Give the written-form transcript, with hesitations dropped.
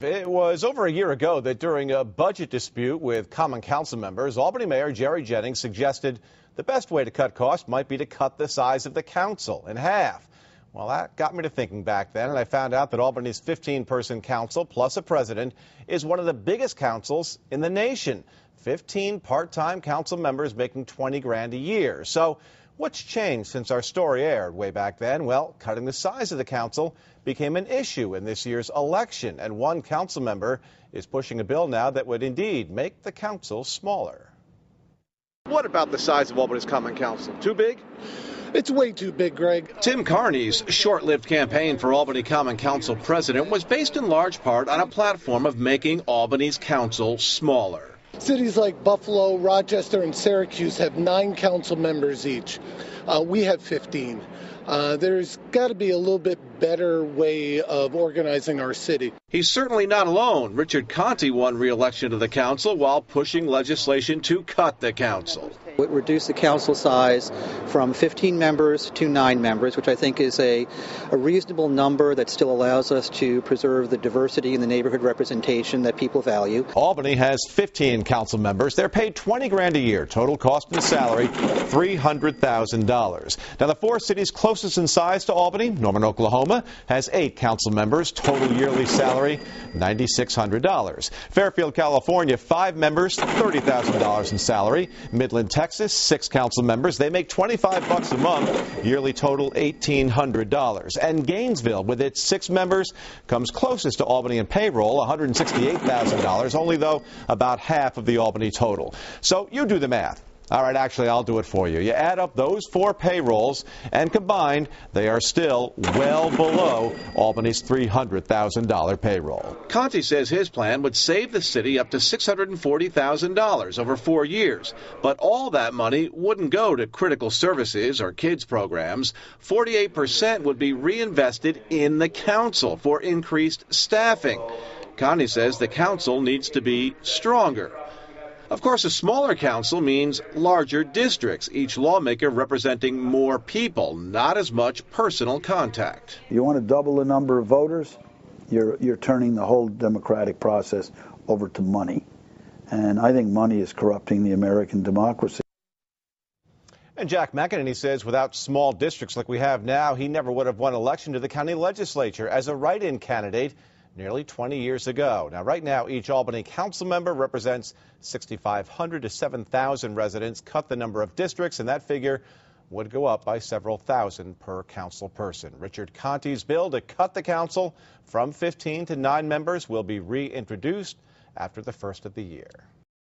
It was over a year ago that during a budget dispute with Common Council members, Albany Mayor Jerry Jennings suggested the best way to cut costs might be to cut the size of the council in half. Well, that got me to thinking back then, and I found out that Albany's 15-person council plus a president is one of the biggest councils in the nation. 15 part-time council members making $20 grand a year. So what's changed since our story aired way back then? Well, cutting the size of the council became an issue in this year's election, and one council member is pushing a bill now that would indeed make the council smaller. What about the size of Albany's Common Council? Too big? It's way too big, Greg. Tim Carney's short-lived campaign for Albany Common Council president was based in large part on a platform of making Albany's council smaller. Cities like Buffalo, Rochester, and Syracuse have 9 council members each. We have 15. There's got to be a little bit better way of organizing our city. He's certainly not alone. Richard Conte won re-election to the council while pushing legislation to cut the council. It reduced the council size from 15 members to 9 members, which I think is a reasonable number that still allows us to preserve the diversity and the neighborhood representation that people value. Albany has 15 council members. They're paid $20 grand a year. Total cost and salary, $300,000. Now, the 4 cities closest in size to Albany, Norman, Oklahoma, has 8 council members. Total yearly salary, $9,600. Fairfield, California, 5 members, $30,000 in salary. Midland, Texas, 6 council members. They make $25 a month. Yearly total, $1,800. And Gainesville, with its 6 members, comes closest to Albany in payroll, $168,000. Only, though, about half of the Albany total. So you do the math. All right, actually, I'll do it for you. You add up those 4 payrolls, and combined, they are still well below Albany's $300,000 payroll. Conte says his plan would save the city up to $640,000 over 4 years. But all that money wouldn't go to critical services or kids programs. 48% would be reinvested in the council for increased staffing. Conte says the council needs to be stronger. Of course, a smaller council means larger districts, each lawmaker representing more people, not as much personal contact. You want to double the number of voters, you're turning the whole democratic process over to money. And I think money is corrupting the American democracy. And Jack McEnany says without small districts like we have now, he never would have won election to the county legislature as a write-in candidate nearly 20 years ago. Now, right now, each Albany council member represents 6,500 to 7,000 residents. Cut the number of districts, and that figure would go up by several thousand per council person. Richard Conte's bill to cut the council from 15 to 9 members will be reintroduced after the first of the year.